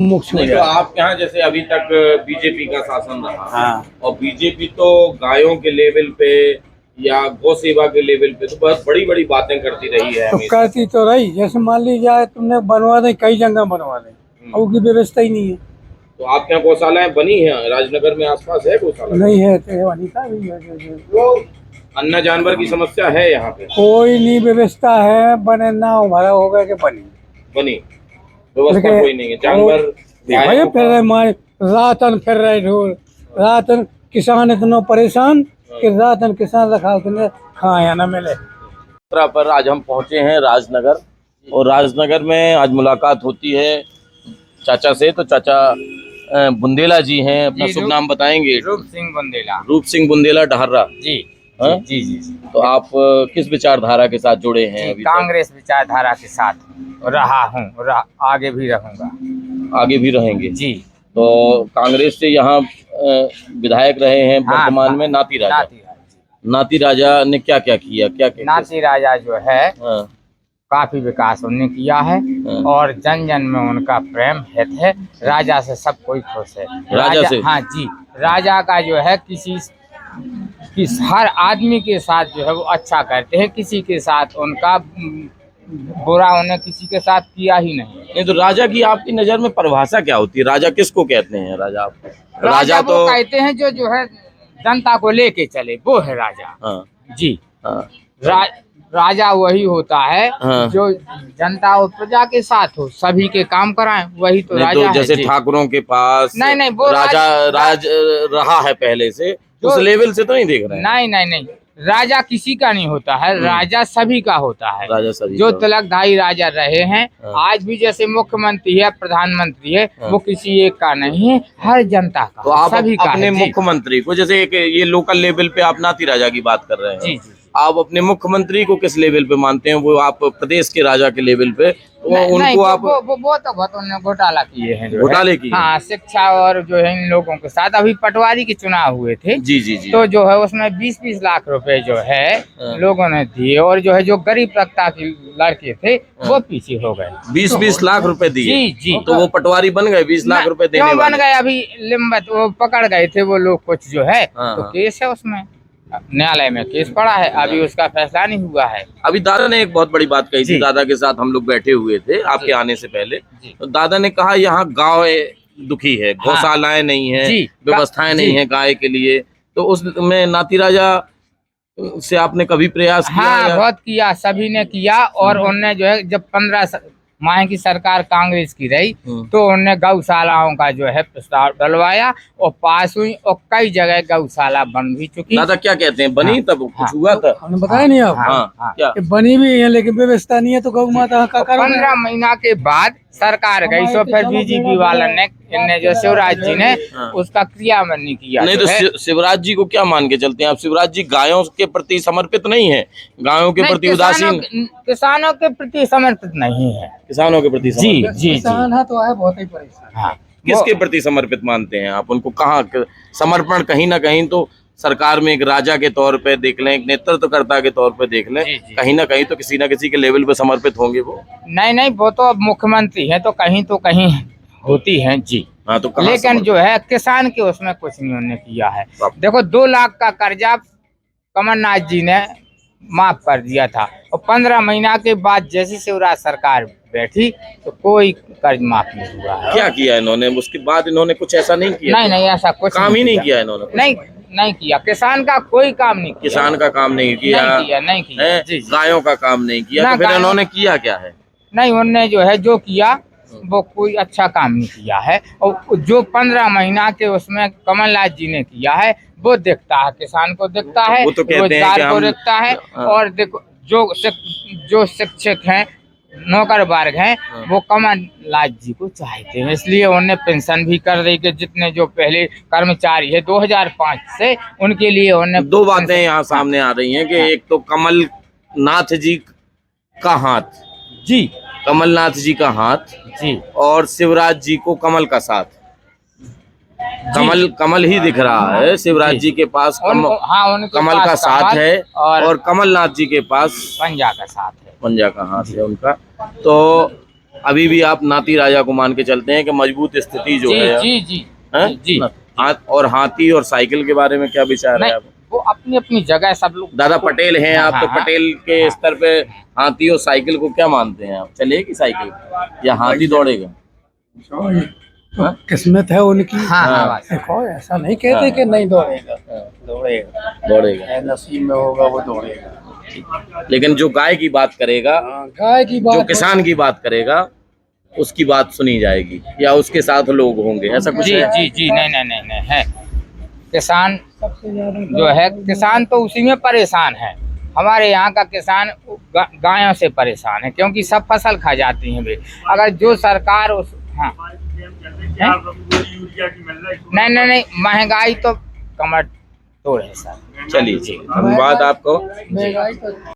मुख्य हो नहीं तो जाए। आप यहाँ जैसे अभी तक बीजेपी का शासन रहा हाँ, और बीजेपी तो गायों के लेवल पे या गौ सेवा के लेवल पे तो बहुत बड़ी बड़ी बातें करती रही है तो हमेशा। करती तो रही, जैसे मान ली जाए तुमने बनवा दे, कई जगह बनवा दे, और उसकी व्यवस्था ही नहीं है। तो आपके यहाँ गौशालाएं बनी हैं राजनगर में, आसपास है गौशाला? नहीं है तो वनिता भी है अन्य जानवर की समस्या है यहाँ पे? कोई नहीं व्यवस्था है, बने ना भरा हो गया कि बनी बनी व्यवस्था लेकिन कोई नहीं है, जानवर भैया गायों फिर रहे मारे, रातन फिर रहे ढोल, रातन किसान इतना परेशान कि रातन किसान रखा उतने खाया ना मिले। यात्रा पर आज हम पहुंचे हैं राजनगर, और राजनगर में आज मुलाकात होती है चाचा से। तो चाचा बुंदेला जी हैं, अपना शुभ नाम बताएंगे? रूप सिंह बुंदेला। रूप सिंह बुंदेला ढहर्रा। जी हाँ? जी जी। तो आप किस विचारधारा के साथ जुड़े हैं अभी तक? कांग्रेस विचारधारा के साथ रहा हूँ, आगे भी रहूंगा। आगे भी रहेंगे जी। तो कांग्रेस से यहाँ विधायक रहे हैं वर्तमान में नाती राजा। नाती राजा ने क्या क्या किया, क्या क्या? नाती राजा जो है हाँ, काफी विकास उन्होंने किया है, हाँ। और जन जन में उनका प्रेम हित है। राजा से सब कोई खुश है। राजा से? हाँ जी। राजा का जो है हर आदमी के साथ जो है वो अच्छा करते हैं, किसी के साथ उनका बुरा उन्हें किसी के साथ किया ही नहीं। तो राजा की आपकी नजर में परिभाषा क्या होती है? राजा किसको कहते हैं? राजा आपको राजा तो कहते हैं जो है जनता को लेके चले, वो है राजा। हाँ, जी। हाँ, राजा वही होता है हाँ। जो जनता और प्रजा के साथ हो, सभी के काम कराएं, वही तो नहीं राजा तो जैसे है। ठाकुरों के पास नहीं, वो राजा रहा है पहले से, उस लेवल से तो नहीं देख रहे हैं? नहीं, राजा किसी का नहीं होता है, राजा सभी का होता है। राजा सभी जो का। तिलकधारी राजा रहे हैं, हाँ। आज भी जैसे मुख्यमंत्री है, प्रधानमंत्री है, हाँ। वो किसी एक का नहीं है, हर जनता का, तो आप सभी का अपने है। जी। मुख्यमंत्री को, जैसे ये लोकल लेवल पे आप नाती राजा की बात कर रहे हैं, जी। आप अपने मुख्यमंत्री को किस लेवल पे मानते हैं? वो आप प्रदेश के राजा के लेवल पे, उनको आप वो तो बहुत उन्होंने घोटाला किए हैं, जो घोटाले है। किए? हाँ, शिक्षा और जो है इन लोगों के साथ अभी पटवारी के चुनाव हुए थे। जी जी जी। तो जो है उसमें 20-20 लाख रुपए जो है लोगों ने दिए, और जो है जो गरीब तबका के लड़के थे वो पीछे हो गए। 20-20 लाख रुपए दिए? जी जी। तो वो पटवारी बन गए 20 लाख रुपए देने क्यों बन वाले? गए? अभी लिम्बत वो पकड़ गए थे वो लोग कुछ जो है, हाँ, तो हाँ। केस है उसमें, न्यायालय में केस पड़ा है, अभी उसका फैसला नहीं हुआ है। अभी दादा ने एक बहुत बड़ी बात कही थी, जी। दादा के साथ हम लोग बैठे हुए थे आपके आने से पहले। तो दादा ने कहा यहाँ गांव दुखी है, गौशालाएं नहीं है, व्यवस्थाएं नहीं है गाय के लिए। तो उसमें नाती राजा से आपने कभी प्रयास किया? हाँ, बहुत किया, सभी ने किया। और उनने जो है जब 15 माह की सरकार कांग्रेस की रही, तो उनने गौशालाओं का जो है प्रस्ताव डलवाया और पास हुई, और कई जगह गौशाला बन भी चुकी। दादा क्या कहते हैं, बनी? तब कुछ हुआ था? हमने बताया नहीं आपको? हाँ, क्या? कि बनी भी है लेकिन व्यवस्था नहीं है, तो गौ माता का करोगे? 15 महीना के बाद सरकार गई, तो फिर बीजेपी वाला ने इनने जो शिवराज जी ने उसका क्रियान्वयन नहीं किया। नहीं तो शिवराज जी को क्या मान के चलते हैं आप? शिवराज जी गायों के प्रति समर्पित नहीं है, गायों के प्रति उदासीन, किसानों के प्रति समर्पित नहीं है। किसानों के प्रति जी समर्पित? जी। किसान है तो है बहुत ही परेशान। हाँ, किसके प्रति समर्पित मानते हैं आप उनको? कहाँ समर्पण? कहीं ना कहीं तो सरकार में एक राजा के तौर पे देख लें, एक नेतृत्वकर्ता के तौर पे देख लें, कहीं ना कहीं तो किसी ना किसी के लेवल पे समर्पित होंगे वो। नहीं, वो तो अब मुख्यमंत्री है, तो कहीं होती है। जी हाँ, तो लेकिन जो है किसान के उसमें कुछ नहीं उन्होंने किया है। देखो 2 लाख का कर्जा कमलनाथ जी ने माफ कर दिया था, और 15 महीना के बाद जैसी शिवराज सरकार बैठी तो कोई कर्ज माफ नहीं हुआ है। क्या किया इन्होंने उसके बाद? इन्होंने कुछ ऐसा नहीं किया? नहीं, ऐसा कुछ काम ही नहीं किया इन्होंने? नहीं किया, किसान का कोई काम नहीं किया। किसान का काम नहीं किया, नहीं किया। जी। गायों का काम नहीं किया, तो फिर इन्होंने किया क्या है? नहीं, उन्होंने जो है जो किया वो कोई अच्छा काम नहीं किया है, और जो 15 महीना के उसमें कमलनाथ जी ने किया है वो दिखता है, किसान को दिखता है, वो तो कहते हैं कि रोजगार को हम- दिखता है। और देखो जो शिक्षक हैं, नौकर वर्ग हैं, वो कमलनाथ जी को चाहते हैं, इसलिए उन्हें पेंशन भी कर रही कि जितने जो पहले कर्मचारी है 2005 से, उनके लिए उन्हें 2 बातें यहाँ सामने आ रही हैं कि एक तो कमलनाथ जी का हाथ, जी कमलनाथ जी का हाथ, जी, और शिवराज जी को कमल का साथ। कमल ही दिख रहा है शिवराज जी के पास, उनके कमल पास का साथ है, और कमलनाथ जी के पास पंजा का साथ है, पंजा का हाथ है उनका। तो अभी भी आप नाती राजा को मान के चलते हैं कि मजबूत स्थिति जो है जी जी हैं? जी और हाथी और साइकिल के बारे में क्या विचार है नहीं, आप? वो अपनी अपनी जगह सब लोग। दादा पटेल हैं आप, तो हाँ, पटेल के स्तर पे हाथी और साइकिल को क्या मानते हैं आप? चलेगी साइकिल या हाथी दौड़ेगा? तो किस्मत है उनकी। हाँ हाँ बस। देखो ऐसा नहीं कहते कि नहीं दौड़ेगा, दौड़ेगा। नसीब में होगा वो दौड़ेगा। लेकिन जो गाय की बात करेगा, गाय की जो बात, किसान की बात करेगा, उसकी बात सुनी जाएगी या उसके साथ लोग होंगे, ऐसा कुछ जी है? जी जी नहीं है। किसान सबसे ज्यादा जो है, किसान तो उसी में परेशान है। हमारे यहाँ का किसान गायों से परेशान है, क्योंकि सब फसल खा जाती हैं वे। अगर जो सरकार उस हाँ नहीं महंगाई तो कमर तोड़ है सर। चलिए, धन्यवाद आपको। महंगाई तो